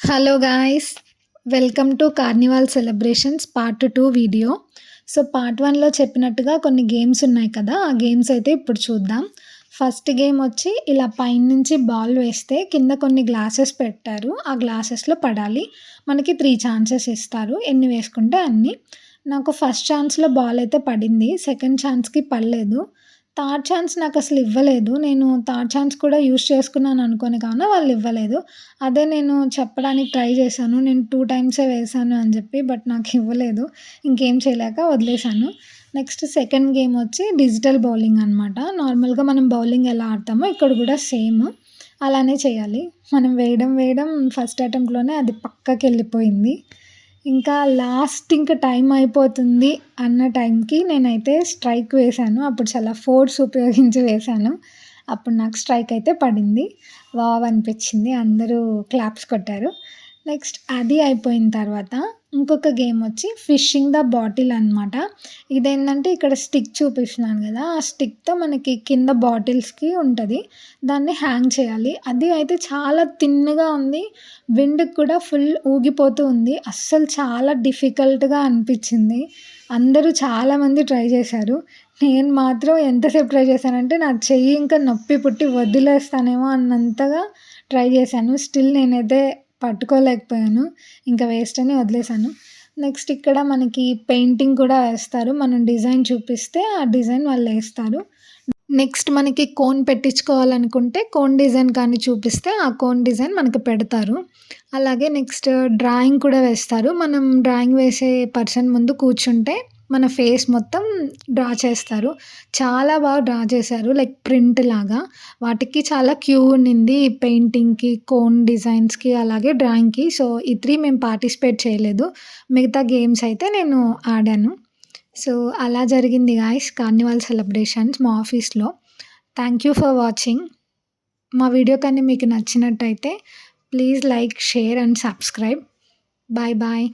Hello guys, welcome to carnival celebrations part 2 video. So part 1లో చెప్పినట్టుగా కొన్ని games ఉన్నాయి కదా, ఆ గేమ్స్ అయితే ఇప్పుడు చూద్దాం. ఫస్ట్ గేమ్ వచ్చి ఇలా పైనుంచి బాల్ వేస్తే కింద కొన్ని గ్లాసెస్ పెట్టారు, ఆ గ్లాసెస్లో పడాలి. మనకి 3 ఛాన్సెస్ ఇస్తారు, ఎన్ని వేసుకుంటే అన్ని. నాకు ఫస్ట్ ఛాన్స్లో బాల్ అయితే పడింది, సెకండ్ ఛాన్స్కి పడలేదు. థర్డ్ ఛాన్స్ నాకు అసలు ఇవ్వలేదు. నేను థర్డ్ ఛాన్స్ కూడా యూజ్ చేసుకున్నాను అనుకోని కావున వాళ్ళు ఇవ్వలేదు. అదే నేను చెప్పడానికి ట్రై చేశాను. నేను 2 టైమ్సే వేశాను అని చెప్పి, బట్ నాకు ఇవ్వలేదు. ఇంకేం చేయలేక వదిలేసాను. నెక్స్ట్ సెకండ్ గేమ్ వచ్చి డిజిటల్ బౌలింగ్ అనమాట. నార్మల్‌గా మనం బౌలింగ్ ఎలా ఆడతామో ఇక్కడ కూడా సేమ్ అలానే చేయాలి. మనం వేయడం ఫస్ట్ అటెంప్ట్‌లోనే అది పక్కకెళ్ళిపోయింది. ఇంకా లాస్ట్ ఇంక టైం అయిపోతుంది అన్న టైంకి నేనైతే స్ట్రైక్ వేశాను. అప్పుడు చాలా ఫోర్స్ ఉపయోగించి వేశాను. అప్పుడు నాకు స్ట్రైక్ అయితే పడింది. వావ్ అనిపించింది. అందరూ క్లాప్స్ కొట్టారు. నెక్స్ట్ అది అయిపోయిన తర్వాత ఇంకొక గేమ్ వచ్చి ఫిషింగ్ ద బాటిల్ అనమాట. ఇదేంటంటే ఇక్కడ స్టిక్ చూపిస్తున్నాను కదా, ఆ స్టిక్‌తో మనకి కింద బాటిల్స్‌కి ఉంటది. దాన్ని హ్యాంగ్ చేయాలి. అది అయితే చాలా థిన్‌గా ఉంది. విండ్‌కి కూడా ఫుల్ ఊగిపోతూ ఉంది. అస్సలు చాలా డిఫికల్ట్‌గా అనిపించింది. అందరూ చాలామంది ట్రై చేశారు. నేను మాత్రం ఎంతసేపు ట్రై చేశానంటే నా చెయ్యి ఇంకా నొప్పి పుట్టి వదిలేస్తానేమో అన్నంతగా ట్రై చేశాను. స్టిల్ నేనైతే పట్టుకోలేకపోయాను. ఇంకా వేస్ట్ అని వదిలేసాను. నెక్స్ట్ ఇక్కడ మనకి పెయింటింగ్ కూడా వేస్తారు. మనం డిజైన్ చూపిస్తే ఆ డిజైన్ వాళ్ళేస్తారు. నెక్స్ట్ మనకి కోన్ పెట్టించుకోవాలనుకుంటే కోన్ డిజైన్ కానీ చూపిస్తే ఆ కోన్ డిజైన్ మనకి పెడతారు. అలాగే నెక్స్ట్ డ్రాయింగ్ కూడా వేస్తారు. మనం డ్రాయింగ్ వేసే పర్సన్ ముందు కూర్చుంటే మన ఫేస్ మొత్తం డ్రా చేస్తారు. చాలా బాగా డ్రా చేశారు. లైక్ ప్రింట్ లాగా. వాటికి చాలా క్యూ ఉన్నింది. పెయింటింగ్‌కి, కోన్ డిజైన్స్‌కి అలాగే డ్రాయింగ్‌కి. సో ఈ 3 మేము పార్టిసిపేట్ చేయలేదు. మిగతా గేమ్స్ అయితే నేను ఆడాను. సో అలా జరిగింది గాయ్స్ కార్నివాల్ సెలబ్రేషన్స్ మా ఆఫీస్‌లో. Thank you for watching. మా వీడియో కానీ మీకు నచ్చినట్టయితే please like, share and subscribe. Bye bye.